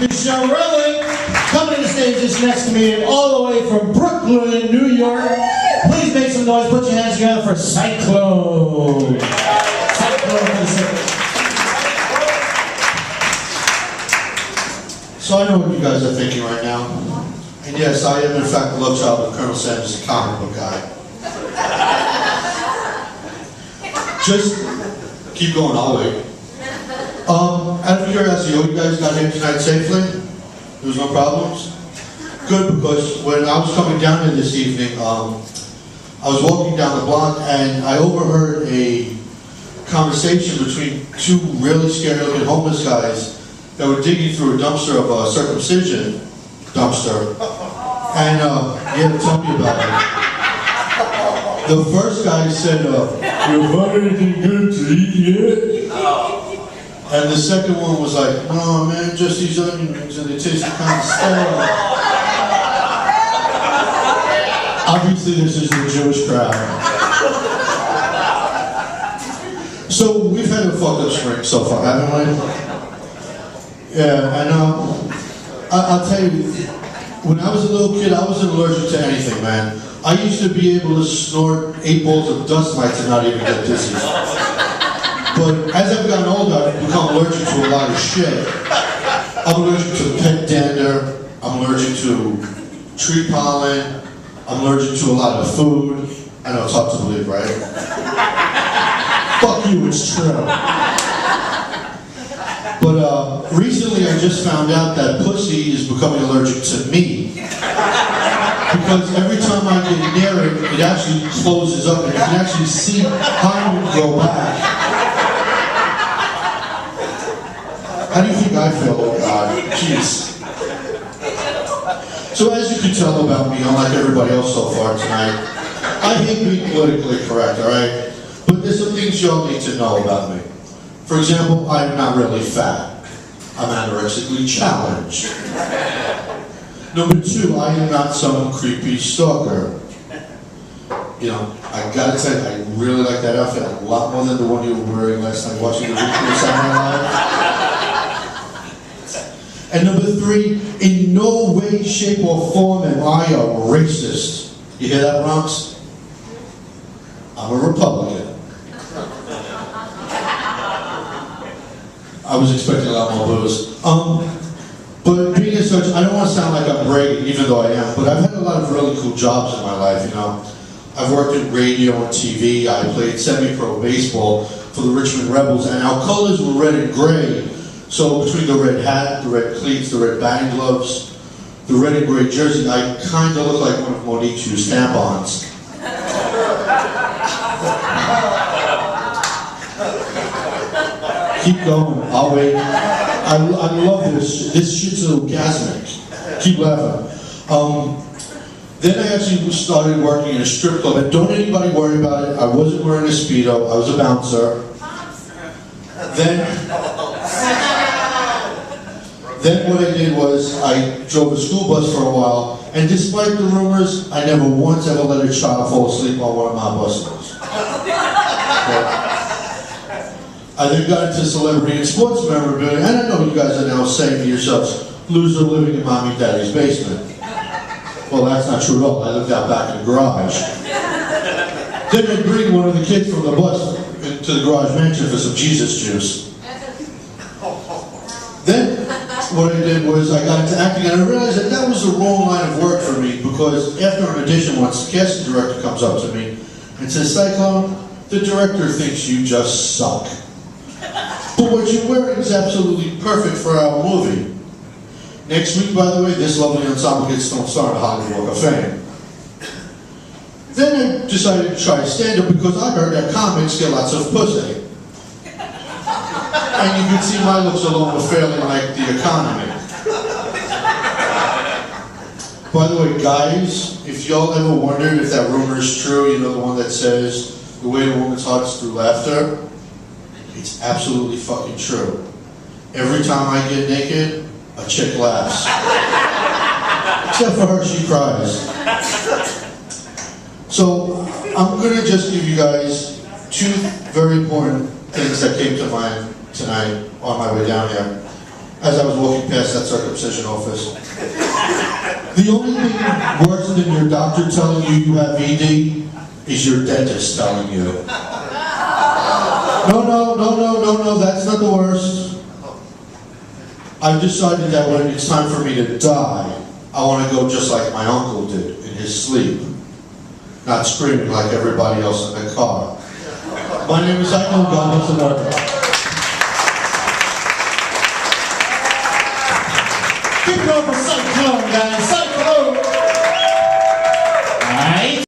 Coming to the stage just next to me, all the way from Brooklyn, New York. Please make some noise. Put your hands together for Cyclone. Cyclone for the circus. So I know what you guys are thinking right now. And yes, I am in fact the love child of Colonel Sanders, a comic book guy. Just keep going, I'll wait. Out of curiosity, you guys got here tonight safely? There was no problems? Good, because when I was coming down here this evening, I was walking down the block and I overheard a conversation between two really scary-looking homeless guys that were digging through a dumpster of a circumcision dumpster. And yeah, tell me about it. The first guy said, "You found anything good to eat yet?" And the second one was like, "Oh man, just these onion rings and they tasted kind of stale." Obviously this is the Jewish crowd. So we've had a fucked up spring so far, haven't we? Yeah, and I'll tell you, when I was a little kid, I wasn't allergic to anything, man. I used to be able to snort 8 balls of dust mites and not even get dizzy. But as I've gotten older, I've become allergic to a lot of shit. I'm allergic to pet dander, I'm allergic to tree pollen, I'm allergic to a lot of food. I know it's hard to believe, right? Fuck you, it's true. But recently I just found out that pussy is becoming allergic to me. Because every time I get near it, it actually closes up and you can actually see how it go back. How do you think I feel? Oh God, jeez. So as you can tell about me, unlike everybody else so far tonight, I hate being politically correct, alright? But there's some things y'all need to know about me. For example, I'm not really fat. I'm anorexically challenged. Number 2, I am not some creepy stalker. You know, I gotta tell you, I really like that outfit a lot more than the one you were wearing last night watching the replay of Saturday Night Live. And number 3, in no way, shape, or form am I a racist. You hear that, Bronx? I'm a Republican. I was expecting a lot more booze. But being as such, I don't want to sound like I'm bragging, even though I am, but I've had a lot of really cool jobs in my life, you know. I've worked in radio and TV, I played semi-pro baseball for the Richmond Rebels, and our colors were red and gray. So between the red hat, the red cleats, the red batting gloves, the red and gray jersey, I kind of look like one of Monique's used tampons. Keep going, I'll wait. I love this. This shit's orgasmic. Keep laughing. Then I actually started working in a strip club, and don't anybody worry about it. I wasn't wearing a Speedo, I was a bouncer. Then what I did was I drove a school bus for a while, and despite the rumors, I never once ever let a child fall asleep on one of my buses. I then got into celebrity and sports memorabilia, and I know you guys are now saying to yourselves, loser living in mommy and daddy's basement. Well, that's not true at all. I lived out back in the garage. Then I'd bring one of the kids from the bus into the garage mansion for some Jesus juice. Then what I did was I got into acting, and I realized that that was the wrong line of work for me, because after an audition once, the casting director comes up to me and says, "Cyclone, the director thinks you just suck. But what you're wearing is absolutely perfect for our movie." Next week, by the way, this lovely ensemble gets to star in Hollywood Walk of Fame. Then I decided to try stand-up because I heard that comics get lots of pussy. And you can see my looks alone were fairly like the economy. By the way, guys, if y'all ever wondered if that rumor is true, you know, the one that says the way a woman's heart is through laughter, it's absolutely fucking true. Every time I get naked, a chick laughs. Except for her, she cries. So, I'm gonna just give you guys 2 very important things that came to mind tonight on my way down here. as I was walking past that circumcision office. The only thing worse than your doctor telling you you have ED is your dentist telling you. No, that's not the worst. I've decided that when it's time for me to die, I want to go just like my uncle did in his sleep, not screaming like everybody else in the car. My name is Cyclone. God bless America. Keep it going for Cyclone, guys.